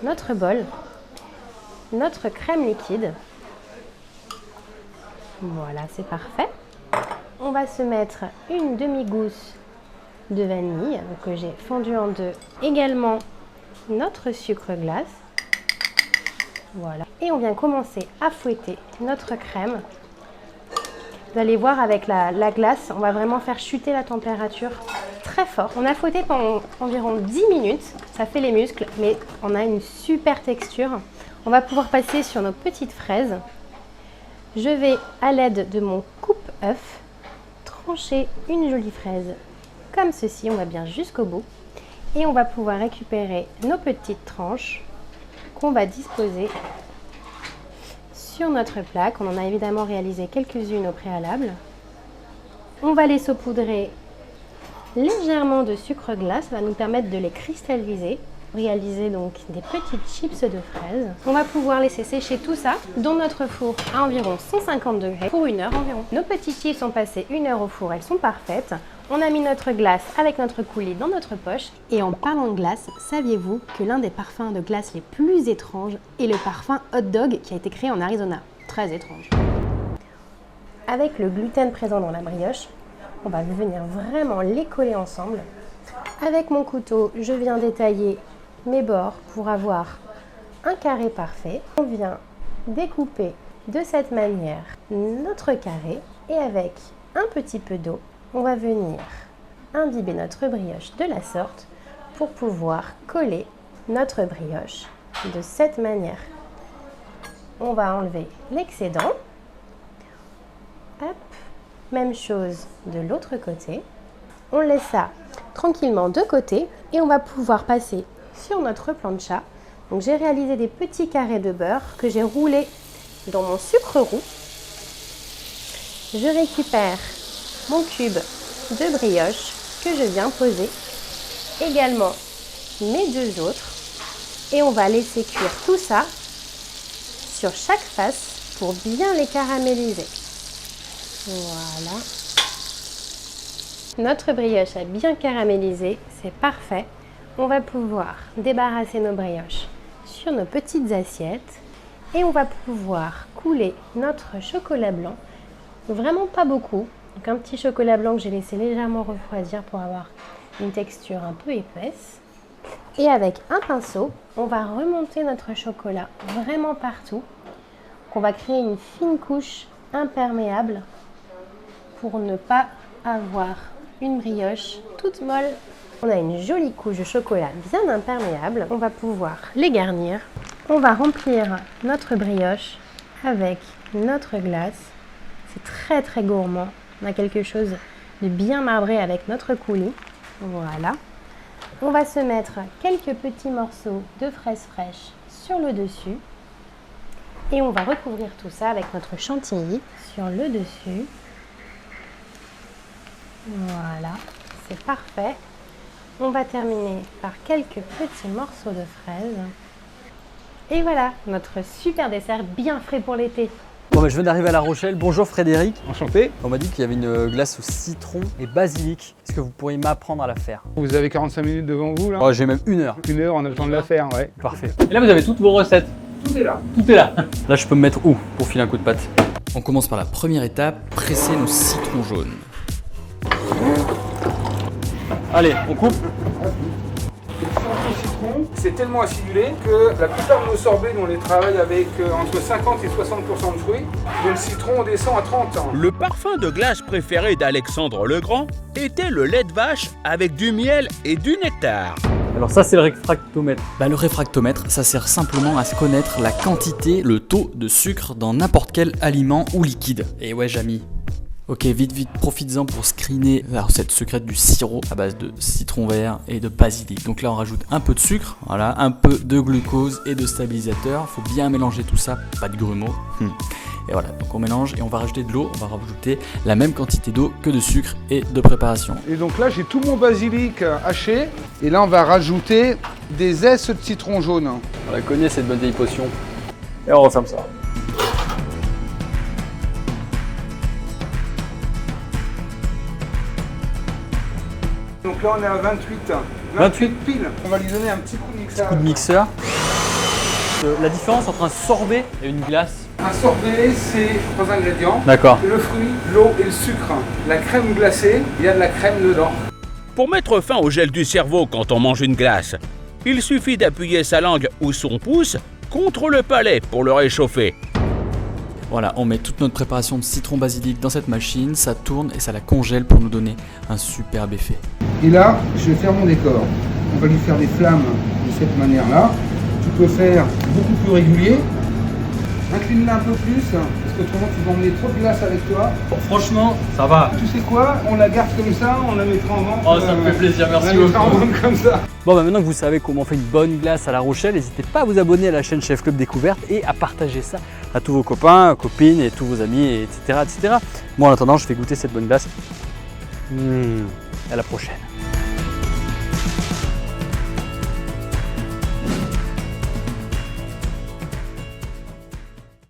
notre bol notre crème liquide. Voilà, c'est parfait. On va se mettre une demi-gousse de vanille que j'ai fondue en deux. Également notre sucre glace. Voilà. Et on vient commencer à fouetter notre crème. Vous allez voir avec la glace, on va vraiment faire chuter la température très fort. On a fouetté pendant environ 10 minutes. Ça fait les muscles, mais on a une super texture. On va pouvoir passer sur nos petites fraises. Je vais, à l'aide de mon coupe-œuf, trancher une jolie fraise comme ceci. On va bien jusqu'au bout. Et on va pouvoir récupérer nos petites tranches qu'on va disposer sur notre plaque. On en a évidemment réalisé quelques-unes au préalable. On va les saupoudrer légèrement de sucre glace. Ça va nous permettre de les cristalliser. Réaliser donc des petites chips de fraises. On va pouvoir laisser sécher tout ça dans notre four à environ 150 degrés pour 1 heure environ. Nos petites chips sont passées 1 heure au four, elles sont parfaites. On a mis notre glace avec notre coulis dans notre poche. Et en parlant de glace, saviez-vous que l'un des parfums de glace les plus étranges est le parfum hot dog qui a été créé en Arizona? Très étrange. Avec le gluten présent dans la brioche, on va venir vraiment les coller ensemble. Avec mon couteau, je viens détailler mes bords pour avoir un carré parfait. On vient découper de cette manière notre carré et avec un petit peu d'eau, on va venir imbiber notre brioche de la sorte pour pouvoir coller notre brioche de cette manière. On va enlever l'excédent. Hop, même chose de l'autre côté. On laisse ça tranquillement de côté et on va pouvoir passer sur notre plancha. Donc j'ai réalisé des petits carrés de beurre que j'ai roulés dans mon sucre roux. Je récupère mon cube de brioche que je viens poser. Également mes deux autres. Et on va laisser cuire tout ça sur chaque face pour bien les caraméliser. Voilà. Notre brioche a bien caramélisé, c'est parfait. On va pouvoir débarrasser nos brioches sur nos petites assiettes et on va pouvoir couler notre chocolat blanc. Vraiment pas beaucoup, donc un petit chocolat blanc que j'ai laissé légèrement refroidir pour avoir une texture un peu épaisse. Et avec un pinceau, on va remonter notre chocolat vraiment partout. On va créer une fine couche imperméable pour ne pas avoir une brioche toute molle. On a une jolie couche de chocolat bien imperméable. On va pouvoir les garnir. On va remplir notre brioche avec notre glace. C'est très très gourmand. On a quelque chose de bien marbré avec notre coulis. Voilà. On va se mettre quelques petits morceaux de fraises fraîches sur le dessus. Et on va recouvrir tout ça avec notre chantilly sur le dessus. Voilà, c'est parfait. On va terminer par quelques petits morceaux de fraises. Et voilà, notre super dessert bien frais pour l'été. Bon, je viens d'arriver à La Rochelle. Bonjour Frédéric. Enchanté. On m'a dit qu'il y avait une glace au citron et basilic. Est-ce que vous pourriez m'apprendre à la faire? Vous avez 45 minutes devant vous là. Oh, j'ai même 1 heure. 1 heure, on a le temps de la faire, ouais. Parfait. Et là, vous avez toutes vos recettes. Tout est là. Tout est là. Là, je peux me mettre où pour filer un coup de patte? On commence par la première étape, presser nos citrons jaunes. Allez, on coupe. C'est tellement acidulé que la plupart de nos sorbets, nous on les travaille avec entre 50 et 60% de fruits. Mais le citron, on descend à 30. Le parfum de glace préféré d'Alexandre le Grand était le lait de vache avec du miel et du nectar. Alors ça, c'est le réfractomètre. Le réfractomètre, ça sert simplement à connaître la quantité, le taux de sucre dans n'importe quel aliment ou liquide. Et ouais, Jamy. Ok, vite, profites-en pour screener la recette secrète du sirop à base de citron vert et de basilic. Donc là, on rajoute un peu de sucre, voilà, un peu de glucose et de stabilisateur. Il faut bien mélanger tout ça, pas de grumeaux. Et voilà, donc on mélange et on va rajouter de l'eau. On va rajouter la même quantité d'eau que de sucre et de préparation. Et donc là, j'ai tout mon basilic haché. Et là, on va rajouter des zestes de citron jaune. On la connaît cette bonne vieille potion. Et on referme ça. Donc là, on est à 28. 28 pile. On va lui donner un petit coup de mixeur. Coup de mixeur. la différence entre un sorbet et une glace? Un sorbet, c'est 3 ingrédients. D'accord. Le fruit, l'eau et le sucre. La crème glacée, il y a de la crème dedans. Pour mettre fin au gel du cerveau quand on mange une glace, il suffit d'appuyer sa langue ou son pouce contre le palais pour le réchauffer. Voilà, on met toute notre préparation de citron basilic dans cette machine, ça tourne et ça la congèle pour nous donner un superbe effet. Et là, je vais faire mon décor. On va lui faire des flammes de cette manière-là. Tu peux faire beaucoup plus régulier. Incline-la un peu plus, parce qu'autrement tu vas emmener trop de glace avec toi. Bon, franchement, ça va. Tu sais quoi? On la garde comme ça, on la mettra en vente. Oh, ça me fait plaisir, merci On la mettra en beaucoup. vente comme ça. Bon, bah maintenant que vous savez comment on fait une bonne glace à La Rochelle, n'hésitez pas à vous abonner à la chaîne Chef Club Découverte et à partager ça à tous vos copains, copines et tous vos amis, etc. etc. Moi, en attendant, je fais goûter cette bonne glace. À la prochaine.